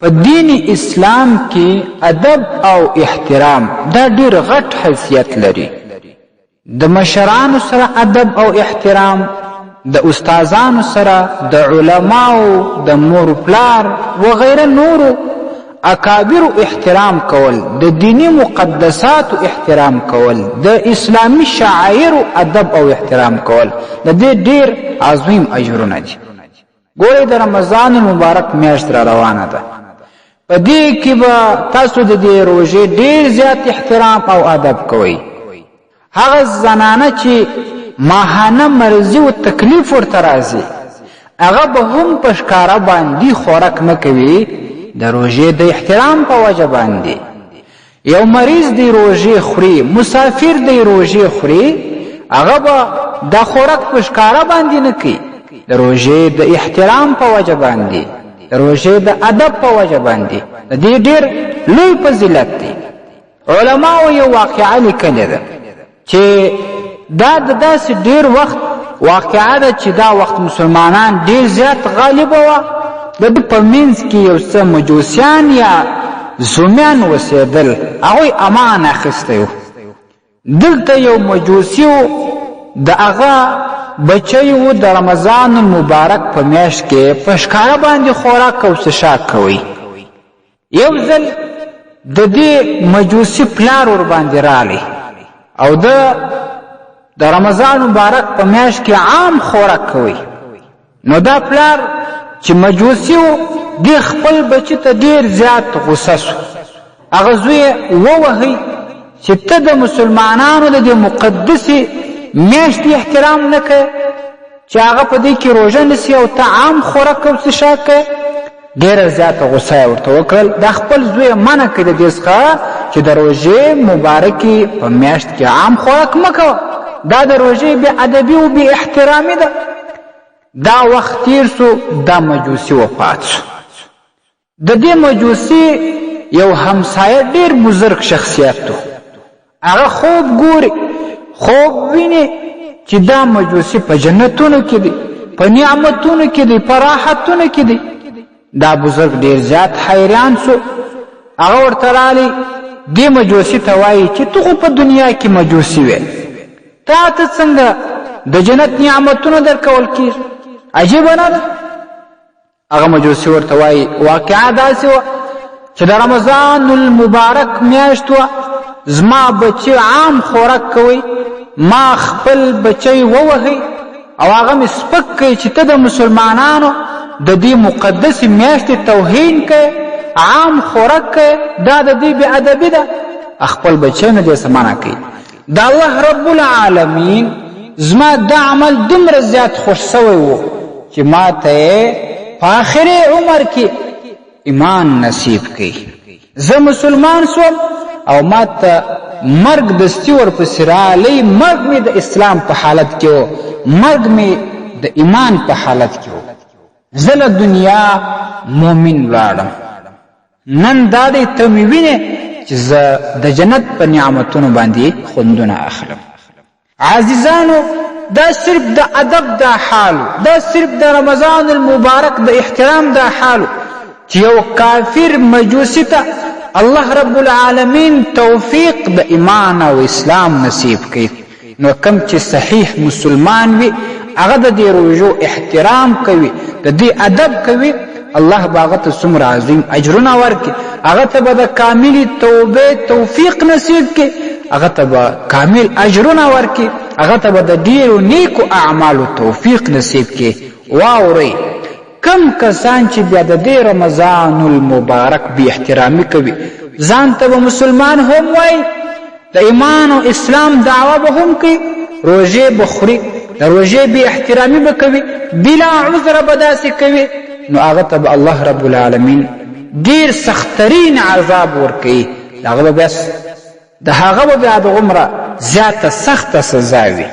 په دین اسلام کې ادب او احترام دا ډیر غټ حیثیت لري. د مشرانو سره ادب او احترام، د استادانو سره، د علماو، د مور پلار وغیره نورو اکابر احترام کول، د دینی مقدسات احترام کول، د اسلامی شعائر ادب او احترام کول، د دې ډیر عظیم اجرونه دي. ګورئ د رمضان المبارک میاشت را روانه ده، په دې کې به تاسو د دې روژې ډیر زیات احترام او ادب کوئ. هغه زنانه چې ماهانه مرضی او تکلیف ورته راځي هغه به هم په ښکاره باندې خوراک نه کوي د روژې د احترام په وجه باندې. یو مریض دی روژې خوري، مسافر دی روژې خوري، هغه به د خوراک په ښکاره باندې نه کوي، د روژې د احترام په وجه باندې، د روژې د ادب په وجه باندې. د دې ډېر لوی فضیلت دی. علماو یو واقعه لیکلې ده چې دا د داسې ډېر وخت واقعه ده چې دا وخت مسلمانان ډېر زیات غالبه وه. د ده په منځ کې یو څه مجوسیان یا زومیان اوسېدل، هغوی امان اخیستی و. دلته یو مجوسي و، د هغه بچی و د رمضان المبارک په میاشت کې په ښکاره باندې خوراک او څښاک کوي. یو ځل د دې مجوسي پلار ور باندې رالی او د رمضان مبارک په میاشت کې عام خوراک کوي. نو دا پلار چې مجوسي و دی خپل بچی ته ډیر زیات غصه سو. هغه زوی ووهی چې ته د مسلمانانو د دې مقدسې میاشتې احترام نه کوې چې هغه په دې کې روژه نیسي او ته عام خوراک او څښاک کوې. ډیره زیاته غصه یې ورته وکړل. دا خپل زوی منع کړي د دې څخه چې د روژې مبارکې په میاشت کې عام خوراک مه کوه، دا د روژې بې ادبي او بې احترامي ده. دا وخت تیر سو، دا مجوسي وفات سو. د دې مجوسي یو همسایه ډیر بزرگ شخصیت و. هغه خوب ګوري، خوب ویني چې دا مجوسي په جنتونو کې دی، په نعمتونو کې دی، په راحتونو کې دی. دا بزرگ ډیر زیات حیران سو. هغه ورته رالی، دې مجوسي ته وایي چې ته خو په دنیا کې مجوسي وې، تا ته څنګه د جنت نعمتونه درکول کېږي؟ عجیبه نه ده؟ هغه مجوسي ورته وایي واقعه داسې وه چې د رمضان المبارک میاشت وه، زما بچی عام خوراک کوي، ما خپل بچی ووهی او هغه مې سپک کوي چې ته د مسلمانانو د دې مقدسې میاشتې توهین کوي، عام خوراک کوي، دا د دې بې ادبي ده. خپل بچی نه دې څه منع کوي. د الله رب العالمین زما دا عمل دومره زیات خوښ سوی و چې ما ته په آخري عمر کې ایمان نصیب کړي. زه مسلمان سوم او ما ته مرګ دستي ورپسې رالی. مرګ مې د اسلام په حالت کې و، مرګ مې د ایمان په حالت کې و. زه له دنیا مؤمن لاړم. نن دا دی ته مې وینې چې زه د جنت په نعمتونو باندې خوندونه اخلم. عزیزانو، دا صرف د ادب دا حالو، دا صرف د رمضان المبارک د احترام دا حالو چې یو کافر مجوسی ته الله رب العالمین توفیق د ایمان او اسلام نصیب کړي. نو کم چې صحیح مسلمان وي هغه د دې روژو احترام کوي، د دې ادب کوي، الله به هغه ته څومره عظیم اجرونه ورکړي. هغه ته به د کاملې توبې توفیق نصیب کړي، هغه ته به کامل اجرونه ورکړي، هغه ته به د ډیرو نیکو اعمالو توفیق نصیب کړي. واورئ کم کسان چې بیا د دې رمضان المبارک بې احترامي کوي، ځان ته به مسلمان هم وایي، د ایمان او اسلام دعوه به هم کوي، روژې به خوري، د روژې بې احترامي به کوي، بلا عذره به داسې کوي، نو هغه ته به الله رب العالمین ډیر سخترین عذاب ورکوي. د هغه به بیا د هغه به بیا د عمره زیاته سخته سزا وي.